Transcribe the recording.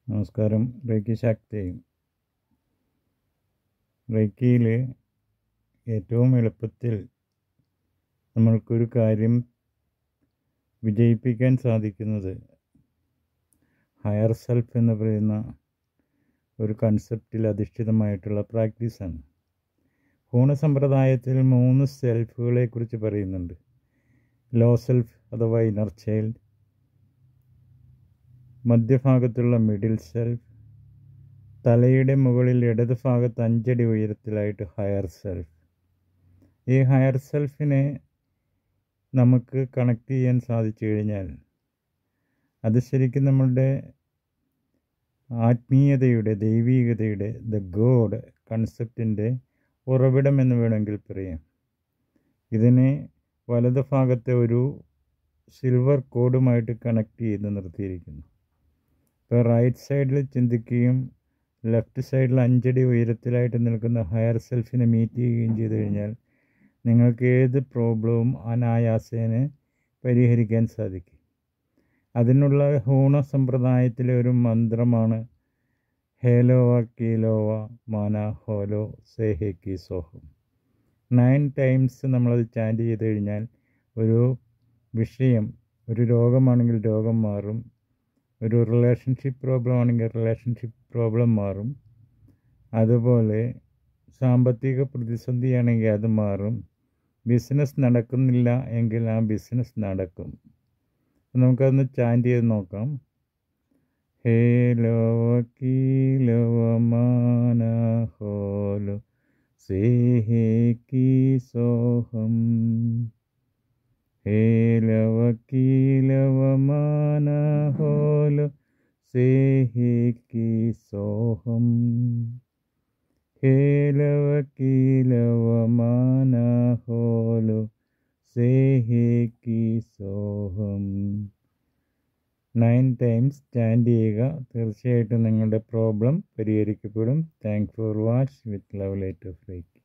നമസ്കാരം. റേക്കി ശക്തി. റേക്കിയിൽ ഏറ്റവും എളുപ്പത്തിൽ നമ്മൾക്കൊരു കാര്യം വിജയിപ്പിക്കാൻ സാധിക്കുന്നത് ഹയർ സെൽഫ് എന്ന് പറയുന്ന ഒരു കൺസെപ്റ്റിൽ അധിഷ്ഠിതമായിട്ടുള്ള പ്രാക്ടീസാണ്. ഹൂണ-സമ്പ്രദായത്തിൽ 3 സെൽഫുകളെ കുറിച്ച് പറയുന്നുണ്ട്. ലോ സെൽഫ് അഥവാ ഇന്നർ ചൈൽഡ്, മധ്യഭാഗത്തുള്ള മിഡിൽ സെൽഫ്, തലയുടെ മുകളിൽ ഇടത് ഭാഗത്ത് 5 അടി ഉയരത്തിലായിട്ട് ഹയർ സെൽഫ്. ഈ ഹയർ സെൽഫിനെ നമുക്ക് കണക്ട് ചെയ്യാൻ സാധിച്ചു കഴിഞ്ഞാൽ അത് ശരിക്കും നമ്മളുടെ ആത്മീയതയുടെ, ദൈവീകതയുടെ, ദ ഗോഡ് കൺസെപ്റ്റിൻ്റെ ഉറവിടം എന്ന് വേണമെങ്കിൽ പറയാം. ഇതിനെ വലത് ഭാഗത്തെ ഒരു സിൽവർ കോഡുമായിട്ട് കണക്ട് ചെയ്ത് നിർത്തിയിരിക്കുന്നു. ഇപ്പോൾ റൈറ്റ് സൈഡിൽ ചിന്തിക്കുകയും ലെഫ്റ്റ് സൈഡിൽ 5 അടി ഉയരത്തിലായിട്ട് നിൽക്കുന്ന ഹയർ സെൽഫിനെ മീറ്റ് ചെയ്യുകയും ചെയ്തു കഴിഞ്ഞാൽ നിങ്ങൾക്ക് ഏത് പ്രോബ്ലവും അനായാസേന പരിഹരിക്കാൻ സാധിക്കും. അതിനുള്ള ഹൂണ സമ്പ്രദായത്തിലെ ഒരു മന്ത്രമാണ് ഹേലോവ കീലോവ മാന ഹോലോ സേഹേക്കി സോഹം. 9 ടൈംസ് നമ്മളത് ചാൻറ്റ് ചെയ്ത് കഴിഞ്ഞാൽ ഒരു വിഷയം, ഒരു രോഗമാണെങ്കിൽ രോഗം മാറും, ഒരു റിലേഷൻഷിപ്പ് പ്രോബ്ലം ആണെങ്കിൽ റിലേഷൻഷിപ്പ് പ്രോബ്ലം മാറും, അതുപോലെ സാമ്പത്തിക പ്രതിസന്ധിയാണെങ്കിൽ അത് മാറും, ബിസിനസ് നടക്കുന്നില്ല എങ്കിൽ ആ ബിസിനസ് നടക്കും. നമുക്കതൊന്ന് ചാൻറ്റ് ചെയ്ത് നോക്കാം. ഹേലോവ കീലോവ മാന ഹോലോ സേഹേക്കി സോഹം. ഹേലവ കീലവ മാന ഹോലോ സേഹേക്കി സോഹം. ഹേലവ കീലവ മാന ഹോലോ സേഹേക്കി സോഹം. 9 ടൈംസ് ചാൻറ്റ് ചെയ്യുക. തീർച്ചയായിട്ടും നിങ്ങളുടെ പ്രോബ്ലം പരിഹരിക്കപ്പെടും. Thank for watch. With love light of reiki.